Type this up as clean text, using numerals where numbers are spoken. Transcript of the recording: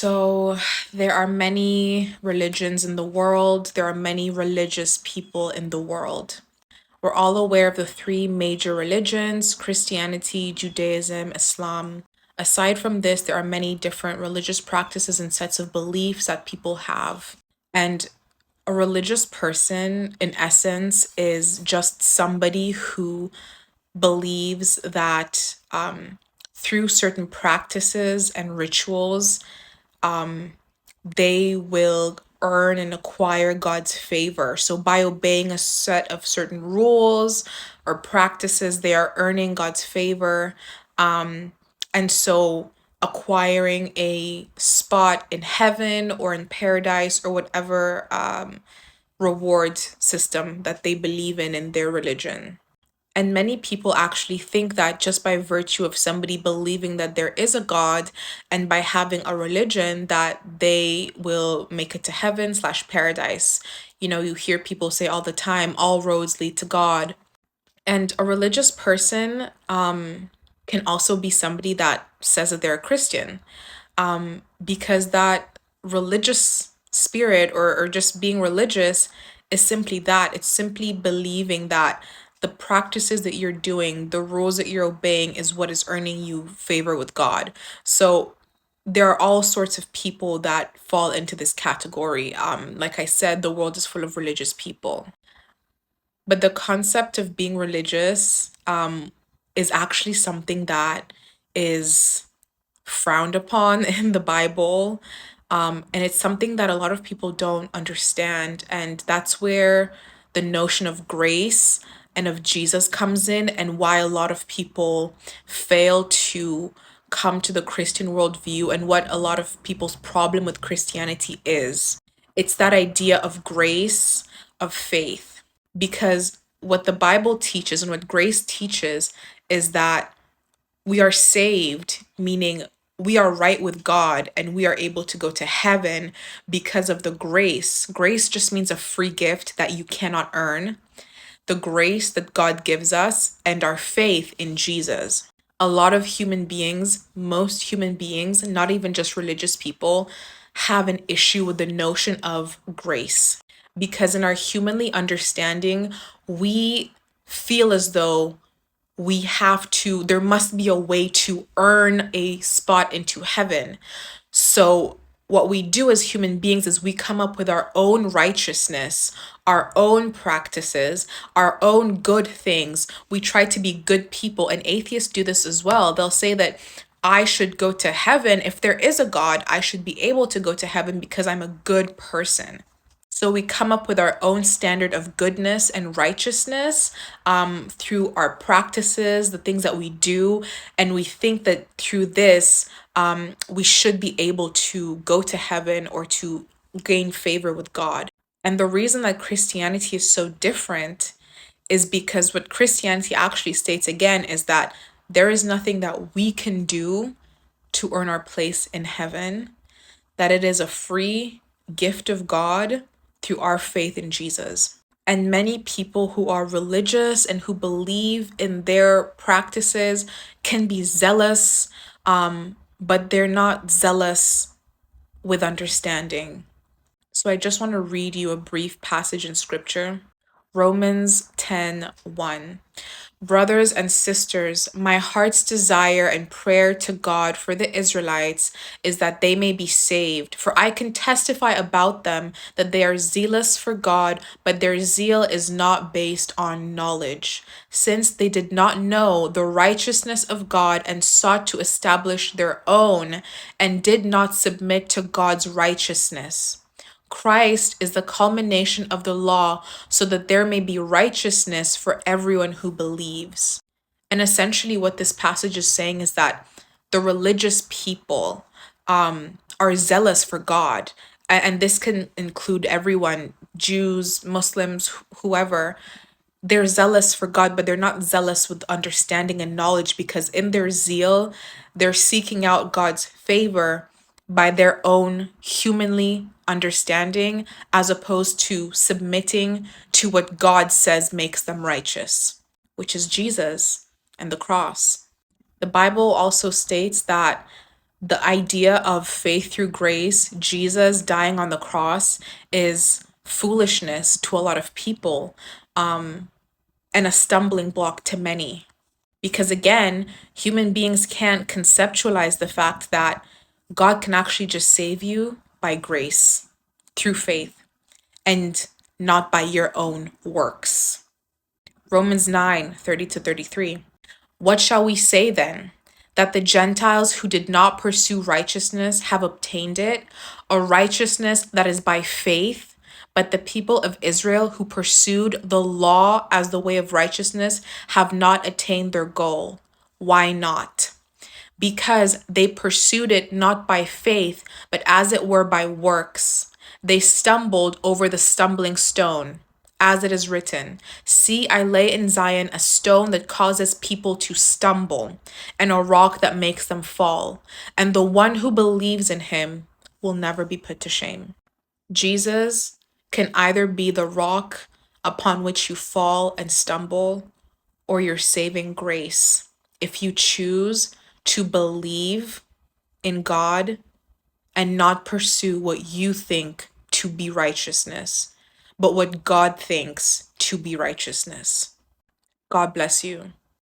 So, there are many religions in the world. There are many religious people in the world. We're all aware of the three major religions: Christianity, Judaism, Islam. Aside from this, there are many different religious practices and sets of beliefs that people have. And a religious person, in essence, is just somebody who believes that through certain practices and rituals, they will earn and acquire God's favor. So by obeying a set of certain rules or practices, they are earning God's favor. And so acquiring a spot in heaven or in paradise or whatever reward system that they believe in their religion. And many people actually think that just by virtue of somebody believing that there is a God and by having a religion that they will make it to heaven slash paradise. You know, you hear people say all the time, all roads lead to God. And a religious person can also be somebody that says that they're a Christian, because that religious spirit or just being religious is simply that. It's simply believing that the practices that you're doing, the rules that you're obeying, is what is earning you favor with God. So there are all sorts of people that fall into this category. Like I said, the world is full of religious people. But the concept of being religious is actually something that is frowned upon in the Bible. And it's something that a lot of people don't understand. And that's where the notion of grace and of Jesus comes in, and why a lot of people fail to come to the Christian worldview, and what a lot of people's problem with Christianity is. It's that idea of grace, of faith. Because what the Bible teaches and what grace teaches is that we are saved, meaning we are right with God and we are able to go to heaven because of the grace. Grace just means a free gift that you cannot earn. The grace that God gives us and our faith in Jesus. A lot of human beings, most human beings, not even just religious people, have an issue with the notion of grace. Because in our humanly understanding, we feel as though there must be a way to earn a spot into heaven. So, what we do as human beings is we come up with our own righteousness, our own practices, our own good things. We try to be good people, and atheists do this as well. They'll say that I should go to heaven. If there is a God, I should be able to go to heaven because I'm a good person. So we come up with our own standard of goodness and righteousness through our practices, the things that we do, and we think that through this, we should be able to go to heaven or to gain favor with God. And the reason that Christianity is so different is because what Christianity actually states again is that there is nothing that we can do to earn our place in heaven, that it is a free gift of God through our faith in Jesus. And many people who are religious and who believe in their practices can be zealous, but they're not zealous with understanding. So I just want to read you a brief passage in scripture. Romans 10:1. Brothers and sisters, my heart's desire and prayer to God for the Israelites is that they may be saved. For I can testify about them that they are zealous for God, but their zeal is not based on knowledge, since they did not know the righteousness of God and sought to establish their own and did not submit to God's righteousness. Christ is the culmination of the law so that there may be righteousness for everyone who believes. And essentially, what this passage is saying is that the religious people are zealous for God. And this can include everyone: Jews, Muslims, whoever. They're zealous for God, but they're not zealous with understanding and knowledge, because in their zeal, they're seeking out God's favor by their own humanly understanding, as opposed to submitting to what God says makes them righteous, which is Jesus and the cross. The Bible also states that The idea of faith through grace, Jesus dying on the cross, is foolishness to a lot of people, and a stumbling block to many. Because again, human beings can't conceptualize the fact that God can actually just save you by grace through faith and not by your own works. Romans 9:30-33. What shall we say then? That the Gentiles who did not pursue righteousness have obtained it, a righteousness that is by faith, but the people of Israel who pursued the law as the way of righteousness have not attained their goal. Why not? Because they pursued it not by faith, but as it were by works. They stumbled over the stumbling stone, as it is written, "See, I lay in Zion a stone that causes people to stumble, and a rock that makes them fall. And the one who believes in him will never be put to shame." Jesus can either be the rock upon which you fall and stumble, or your saving grace, if you choose to believe in God and not pursue what you think to be righteousness, but what God thinks to be righteousness. God bless you.